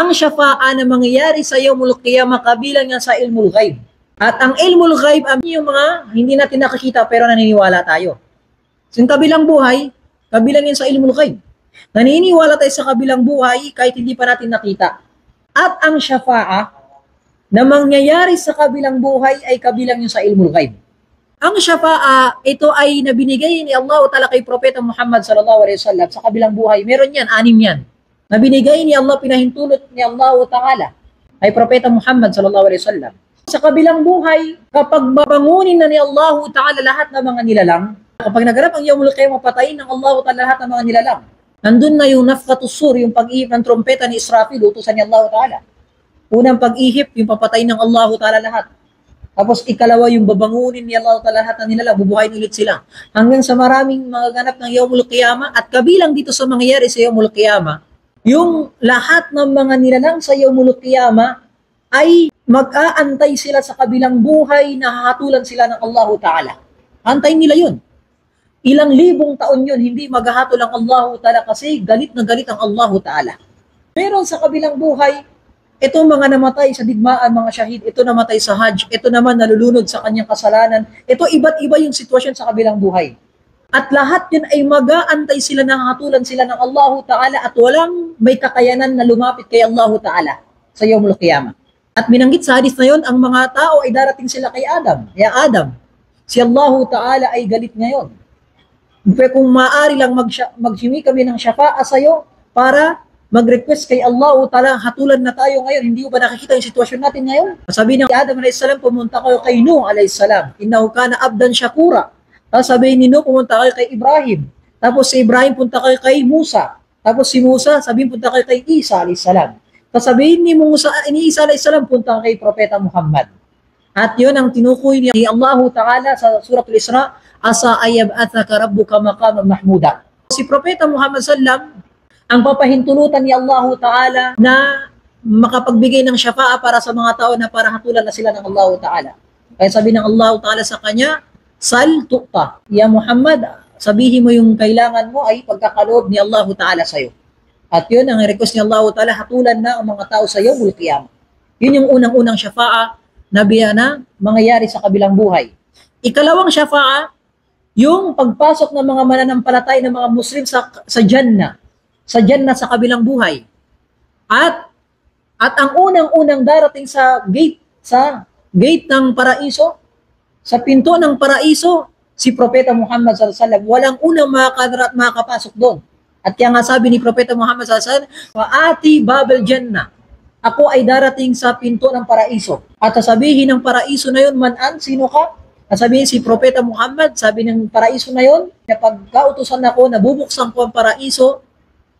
ang syafa'a na mangyayari sa yawmul qiyamah kabilang yan sa ilmul ghaib. At ang ilmul ghaib ay yung mga hindi natin nakikita pero naniniwala tayo. So, yung kabilang buhay, kabilang yan sa ilmul ghaib. Naniniwala tayo sa kabilang buhay kahit hindi pa natin nakita. At ang syafa'a na mangyayari sa kabilang buhay ay kabilang yun sa ilmul ghaib. Ang syafa'a, ito ay nabinigay ni Allah Ta'ala kay Propeta Muhammad sallallahu alaihi wasallam sa kabilang buhay. Meron yan, 6 yan. Nabinigay ni Allah, pinahintulot ni Allah Ta'ala kay Propeta Muhammad sallallahu alaihi wasallam. Sa kabilang buhay, kapag babangunin na ni Allah Ta'ala lahat ng mga nilalang, kapag naganap ang yawmul qiyamah, patayin ng Allah Ta'ala lahat ng mga nilalang. Nandun na yung nafqatus sur, yung pag-ihip ng trompeta ni Israfil, utusan ni Allah Ta'ala. Unang pag-ihip, yung papatayin ng Allah Ta'ala lahat. Tapos ikalawa, yung babangunin ni Allah Ta'ala lahat ng nilalang, bubuhayin ulit sila. Hanggang sa maraming mga ganap ng yawmul qiyamah, at kabilang dito sa mangyayari sa yawmul qiyamah, yung lahat ng mga nilalang sa yawmul qiyamah ay mag-aantay sila sa kabilang buhay na hahatulan sila ng Allah Ta'ala. Antayin nila yun. Ilang libong taon yun, hindi maghahatol ang Allah Ta'ala kasi galit na galit ang Allah Ta'ala. Meron sa kabilang buhay, ito mga namatay sa digmaan, mga syahid, ito namatay sa Hajj, ito naman nalulunod sa kanyang kasalanan. Ito iba't iba yung sitwasyon sa kabilang buhay. At lahat yun ay mag-aantay sila, hatulan sila ng Allah Ta'ala at walang may kakayanan na lumapit kay Allah Ta'ala sa yawmul qiyamah. At binanggit sa hadith na yun, ang mga tao ay darating sila kay Adam. Ya Adam, si Allah Ta'ala ay galit ngayon. Pero kung maaari lang maghimi kami ng syafa'a sa'yo para mag-request kay Allah Ta'ala, hatulan na tayo ngayon. Hindi ko ba nakikita yung sitwasyon natin ngayon? Sabi ng Adam a.s. pumunta kayo kay Nuh a.s. Innahu kana abdan syakura. Tapos sabihin ni Nuh, pumunta kayo kay Ibrahim. Tapos si Ibrahim, punta kayo kay Musa. Tapos si Musa, sabihin punta kayo kay Isa a.s. Tapos sabihin ni Isa a.s. punta kay Propeta Muhammad. At yun ang tinukoy ni Allah Ta'ala sa Suratul Isra, asa ayab'athaka rabbuka maqaman mahmuda. Si Propeta Muhammad sallam, ang papahintulutan ni Allah Ta'ala na makapagbigay ng syafa'a para sa mga tao na para hatulan na sila ng Allah Ta'ala. Kaya sabi ng Allah Ta'ala sa kanya, Sal tu'ta. Ya Muhammad, sabihin mo yung kailangan mo ay pagkakaloob ni Allah Ta'ala sa'yo. At yun, ang request ni Allah Ta'ala, hatulan na ang mga tao sa yawmul qiyamah. Yun yung unang-unang syafa'a na biyana mangyayari sa kabilang buhay. Ikalawang syafa'a, yung pagpasok ng mga mananampalatay ng mga Muslim sa Jannah. Sa Jannah sa kabilang buhay. At ang unang-unang darating sa gate ng paraiso, sa pinto ng paraiso, si Propeta Muhammad sallallahu alaihi wasallam. Walang unang makakapasok doon. At kaya nga sabi ni Propeta Muhammad sallallahu alaihi wasallam, "Waati babel jannah." Ako ay darating sa pinto ng paraiso. At sasabihin ng paraiso na yun, manan, sino ka? Sasabihin si Propeta Muhammad, sabi ng paraiso na yun, na pagkautusan ako, nabubuksan ko ang paraiso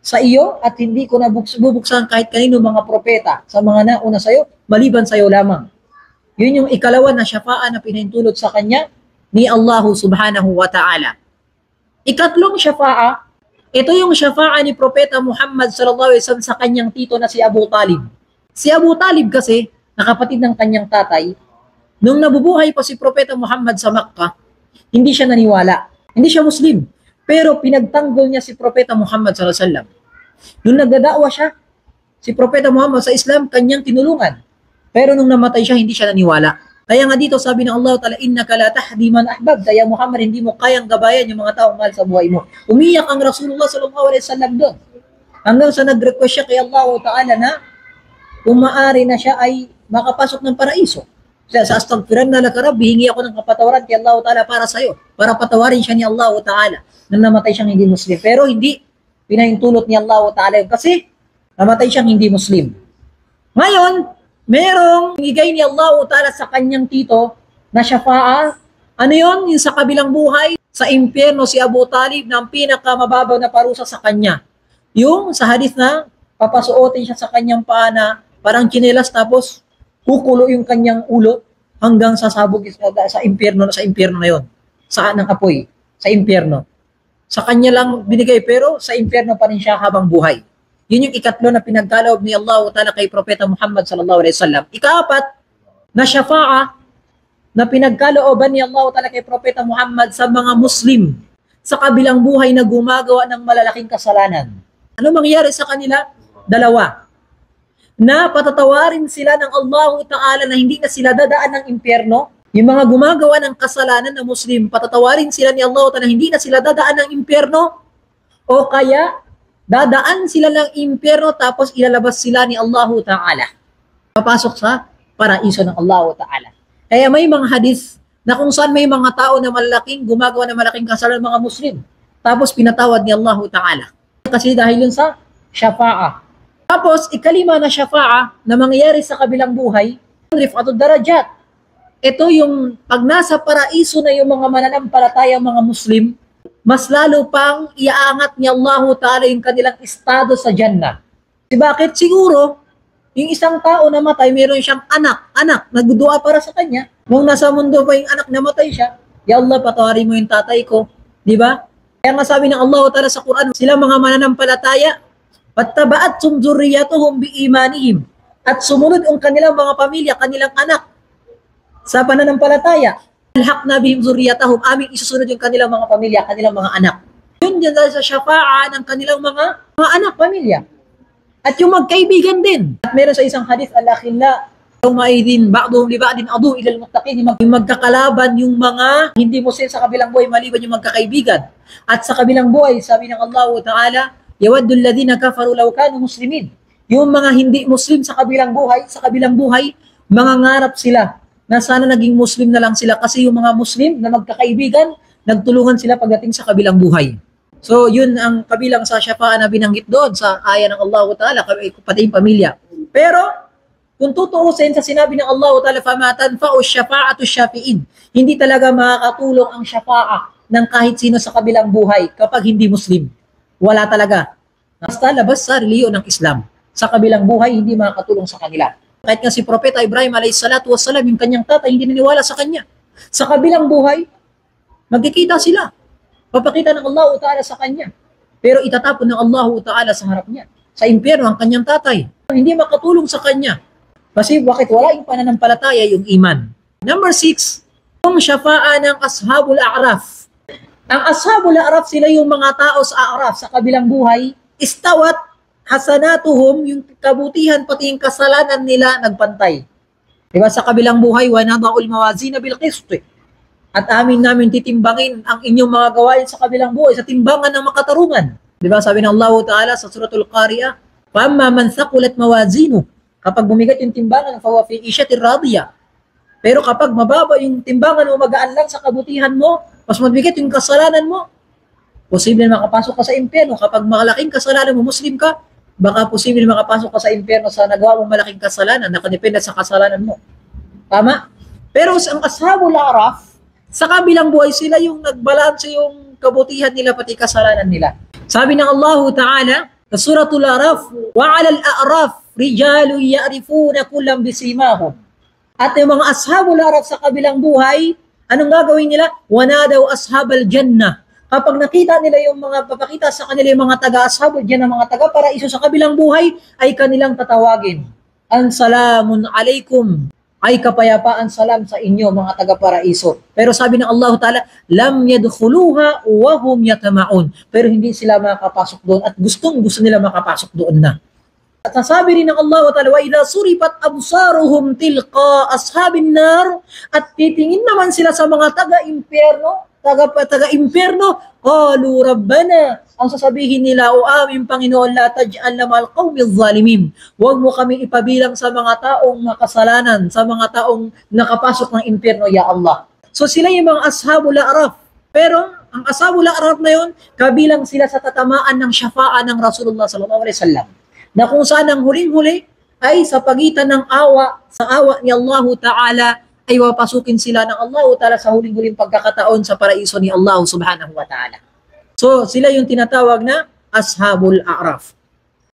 sa iyo at hindi ko nabubuksan kahit kanino mga propeta sa mga nauna sa iyo, maliban sa iyo lamang. Yun yung ikalawa na syafa'a na pinahintulot sa kanya ni Allah subhanahu wa ta'ala. Ikatlong syafa'a, ito yung syafa'a ni Propeta Muhammad sallallahu alaihi wasallam sa kanyang tito na si Abu Talib. Si Abu Talib kasi, nakapatid ng kanyang tatay, nung nabubuhay pa si Propeta Muhammad sa Makkah, hindi siya naniwala. Hindi siya Muslim. Pero pinagtanggol niya si Propeta Muhammad sallallahu alaihi wasallam. Nung nagdada'wa siya, si Propeta Muhammad sa Islam, kanyang tinulungan. Pero nung namatay siya, hindi siya naniwala. Kaya nga dito sabi ng Allah Ta'ala, innaka la tahdi man ahbabta, ya Muhammad, hindi mo kayang gabayan yung mga taong mahal sa buhay mo. Umiyak ang Rasulullah sallallahu alaihi wasallam doon. Hanggang sa nag-request siya kay Allah Ta'ala na kung maaari na siya ay makapasok ng paraiso. Sa astaghfiran na lakarab, hihingi ako ng kapatawaran kay Allah Ta'ala para sa'yo. Para patawarin siya ni Allah Ta'ala nang namatay siyang hindi Muslim. Pero hindi pinahintulot ni Allah Ta'ala kasi namatay siyang hindi Muslim. Ngayon, merong higay ni Allah Ta'ala sa kanyang tito na syafa'a. Ano yun? Yung sa kabilang buhay, sa impyerno si Abu Talib na ang pinakamababaw na parusa sa kanya. Yung sa hadith na papasuotin siya sa kanyang paa na parang kinelas tapos kukulo yung kanyang ulo hanggang sasabog sa impyerno na yun. Saan ng apoy? Sa impyerno. Sa kanya lang binigay pero sa impyerno pa rin siya habang buhay. Yun yung ikatlo na pinagkaloob ni Allah Ta'ala kay Propeta Muhammad sallallahu alaihi wasallam. Ikaapat na syafa'a na pinagkalooban ni Allah Ta'ala kay Propeta Muhammad sa mga Muslim sa kabilang buhay na gumagawa ng malalaking kasalanan. Ano mangyayari sa kanila? Dalawa. na patatawarin sila ng Allah Ta'ala na hindi na sila dadaan ng impyerno. Yung mga gumagawa ng kasalanan na Muslim, patatawarin sila ni Allah Ta'ala na hindi na sila dadaan ng impyerno, o kaya dadaan sila ng impyerno tapos ilalabas sila ni Allah Ta'ala. Papasok sa paraiso ng Allah Ta'ala. Kaya may mga hadith na kung saan may mga tao na malaking gumagawa ng malaking kasalanan mga Muslim, tapos pinatawad ni Allah Ta'ala. Kasi dahil yun sa syafa'ah. Tapos, ikalima na syafa'ah na mangyayari sa kabilang buhay, rif'atud darajat. Ito yung pag nasa paraiso na yung mga mananampalatayang mga Muslim, mas lalo pang iaangat ni Allah Ta'ala yung kanilang estado sa Jannah. Bakit? Siguro, yung isang tao na matay, meron siyang anak, nagdudua para sa kanya. Nung nasa mundo pa yung anak na matay siya, Ya Allah, patawarin mo yung tatay ko. Di ba? Kaya nga sabi ng Allah Ta'ala sa Quran, sila mga mananampalataya, "Wattaba'athum dzurriyyatuhum biimanihim." At sumunod ang kanilang mga pamilya, kanilang anak sa pananampalataya. "Alhaqna bihim dzurriyyatahum." Aming isusunod yung kanilang mga pamilya, kanilang mga anak. Yun yan dahil sa syafa'ah ng kanilang mga anak, pamilya. At yung magkaibigan din. At meron sa isang hadith, al-akhilla yawma'idhin ba'duhum li ba'din adu ila al-muttaqin. Yung magkakalaban yung mga hindi Muslim sa kabilang buhay maliban yung magkakaibigan. At sa kabilang buhay, sabi ng Allah Ta'ala, yawaddu alladhina kafaru law kanu muslimin. Yung mga hindi Muslim sa kabilang buhay, mangangarap sila na sana naging Muslim na lang sila kasi yung mga Muslim na magkakaibigan, nagtulungan sila pagdating sa kabilang buhay. So, yun ang kabilang sa syafa'ah na binanggit doon sa aya ng Allah Ta'ala, pati yung pamilya. Pero, kung tutuusin sa sinabi ng Allah Ta'ala, فَمَا تَنْفَعُ الشَّفَاعَةُ الشَّافِئِينَ. Hindi talaga makakatulong ang syafa'ah ng kahit sino sa kabilang buhay kapag hindi Muslim. Wala talaga. Basta labas sa reliyon ng Islam. Sa kabilang buhay, hindi makakatulong sa kanila. Kahit nga si Propeta Ibrahim alayhisalatu wassalam, yung kanyang tatay, hindi naniwala sa kanya. Sa kabilang buhay, magkikita sila. Papakita ng Allah Ta'ala sa kanya. Pero itatapon ng Allah Ta'ala sa harap niya. Sa impyerno ang kanyang tatay. Hindi makatulong sa kanya. Kasi bakit wala yung pananampalataya, yung iman. Number 6, yung syafa'ah ng Ashabul A'raf. Ang Ashabul A'raf, sila yung mga tao sa A'raf, sa kabilang buhay, istawat hasanatuhum, yung kabutihan pati yung kasalanan nila nagpantay. Diba sa kabilang buhay, wa nada'ul mawazina bil qist. At namin titimbangin ang inyong mga gawain sa kabilang buhay, sa timbangan ng makatarungan. Diba sabi ng Allah Ta'ala sa suratul Qari'ah, "Fa'amma man thaqulat mawazinu." Kapag bumigat yung timbangan, fa huwa fi 'ishatir radiyah. Pero kapag mababa yung timbangan mo, magaan lang sa kabutihan mo, mas mabigat yung kasalanan mo, posible makapasok ka sa impyerno. Kapag malaking kasalanan mo, Muslim ka, baka posible makapasok ka sa impyerno sa nagawa mong malaking kasalanan, nakadepende sa kasalanan mo. Tama? Pero ang Ashabul A'raf, sa kabilang buhay, sila yung nagbalanse yung kabutihan nila pati kasalanan nila. Sabi ng Allah Ta'ala sa suratul A'raf, "Wa 'alal a'raf rijalun ya'rifuna kullam bisimahum." At yung mga Ashabul A'raf sa kabilang buhay, anong gagawin nila? "Wanadaw ashabal jannah." Kapag nakita nila yung mga papakita sa kanila yung mga taga-ashabul jannah, mga taga-paraiso sa kabilang buhay, ay kanilang tatawagin. "An salamun alaikum." Ay kapayapaan, salam sa inyo mga taga-paraiso. Pero sabi ng Allah Ta'ala, "Lam yadkhuluha wa hum yatama'un." Pero hindi sila makapasok doon at gusto nila makapasok doon na. At sabi rin ng Allah Ta'ala, "Wa idha suripat absaruhum tilqa ashabin nar." At titingin naman sila sa mga taga-impyerno, qalu rabbana, ang sasabihin nila, "O aming Panginoon, la taj'al ma'al qawmi adh-dhalimin." Huwag mo kami ipabilang sa mga taong makasalanan, sa mga taong nakapasok ng impyerno, ya Allah. So sila yung mga Ashabul A'raf. Pero ang Ashabul A'raf na yun, kabilang sila sa tatamaan ng syafa'ah ng Rasulullah sallallahu alaihi wasallam. Na kung saan ang huling-huli ay sa pagitan ng sa awa ni Allah Ta'ala, ay papasukin sila ng Allah Ta'ala sa huling-huling pagkakataon sa paraiso ni Allah Subhanahu wa Ta'ala. So, sila yung tinatawag na Ashabul A'raf.